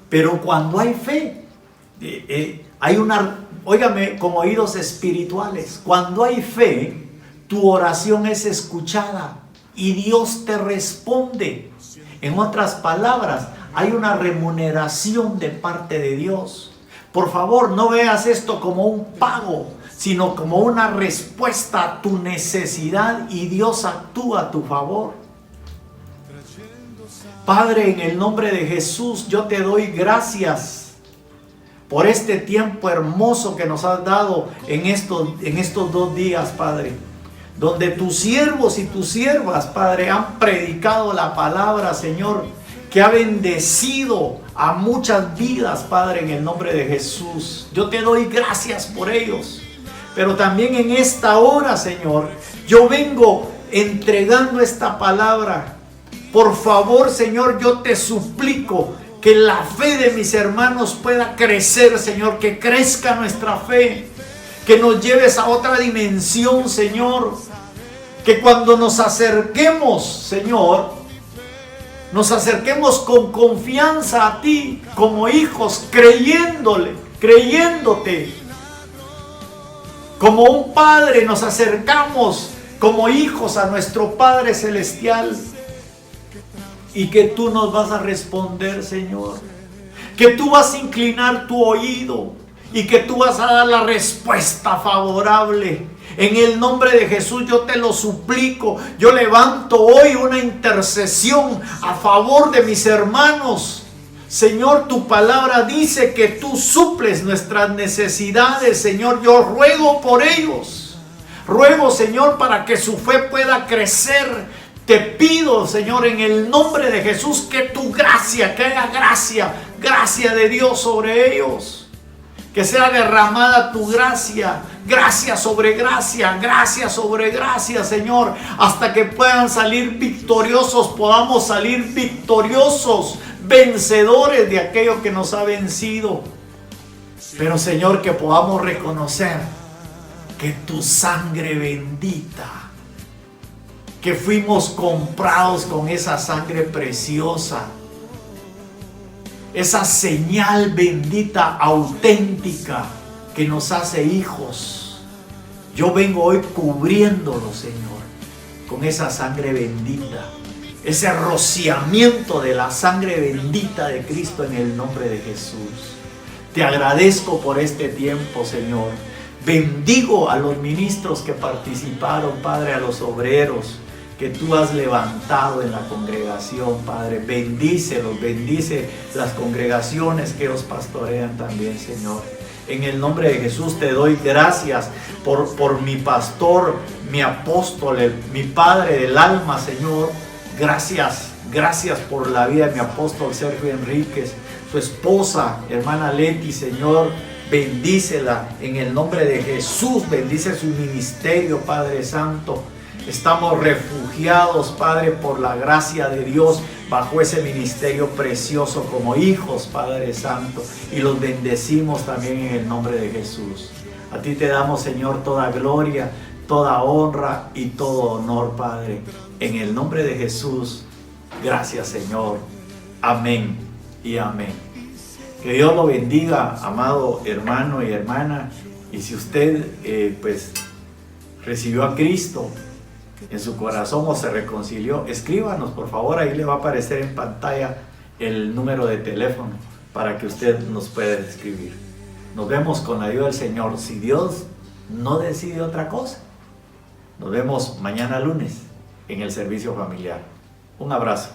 Pero cuando hay fe, hay una, óigame, con oídos espirituales, cuando hay fe, tu oración es escuchada y Dios te responde. En otras palabras, hay una remuneración de parte de Dios. Por favor, no veas esto como un pago, sino como una respuesta a tu necesidad, y Dios actúa a tu favor. Padre, en el nombre de Jesús, yo te doy gracias por este tiempo hermoso que nos has dado en estos 2 días, Padre, donde tus siervos y tus siervas, Padre, han predicado la palabra, Señor, que ha bendecido a muchas vidas, Padre, en el nombre de Jesús. Yo te doy gracias por ellos. Pero también en esta hora, Señor, yo vengo entregando esta palabra. Por favor, Señor, yo te suplico que la fe de mis hermanos pueda crecer, Señor, que crezca nuestra fe, que nos lleves a otra dimensión, Señor, que cuando nos acerquemos, Señor, nos acerquemos con confianza a ti, como hijos, creyéndote. Como un padre nos acercamos como hijos a nuestro Padre Celestial. Y que tú nos vas a responder, Señor. Que tú vas a inclinar tu oído y que tú vas a dar la respuesta favorable. En el nombre de Jesús yo te lo suplico. Yo levanto hoy una intercesión a favor de mis hermanos. Señor, tu palabra dice que tú suples nuestras necesidades, Señor. Yo ruego por ellos. Ruego, Señor, para que su fe pueda crecer. Te pido, Señor, en el nombre de Jesús, que tu gracia, que haya gracia de Dios sobre ellos. Que sea derramada tu gracia, gracia sobre gracia, Señor, hasta que puedan salir victoriosos, podamos salir victoriosos, vencedores de aquello que nos ha vencido. Pero, Señor, que podamos reconocer que tu sangre bendita, que fuimos comprados con esa sangre preciosa, esa señal bendita, auténtica, que nos hace hijos. Yo vengo hoy cubriéndolo, Señor, con esa sangre bendita, ese rociamiento de la sangre bendita de Cristo en el nombre de Jesús. Te agradezco por este tiempo, Señor. Bendigo a los ministros que participaron, Padre, a los obreros que tú has levantado en la congregación, Padre. Bendícelos, bendice las congregaciones que ellos pastorean también, Señor. En el nombre de Jesús te doy gracias por mi pastor, mi apóstol, mi padre del alma, Señor. Gracias por la vida de mi apóstol Sergio Enríquez, su esposa, hermana Leti, Señor. Bendícela en el nombre de Jesús. Bendice su ministerio, Padre Santo. Estamos refugiados, Padre, por la gracia de Dios bajo ese ministerio precioso como hijos, Padre Santo. Y los bendecimos también en el nombre de Jesús. A ti te damos, Señor, toda gloria, toda honra y todo honor, Padre. En el nombre de Jesús, gracias, Señor. Amén y amén. Que Dios lo bendiga, amado hermano y hermana. Y si usted, recibió a Cristo en su corazón o se reconcilió, escríbanos, por favor. Ahí le va a aparecer en pantalla el número de teléfono para que usted nos pueda escribir. Nos vemos con la ayuda del Señor, si Dios no decide otra cosa. Nos vemos mañana lunes en el servicio familiar. Un abrazo.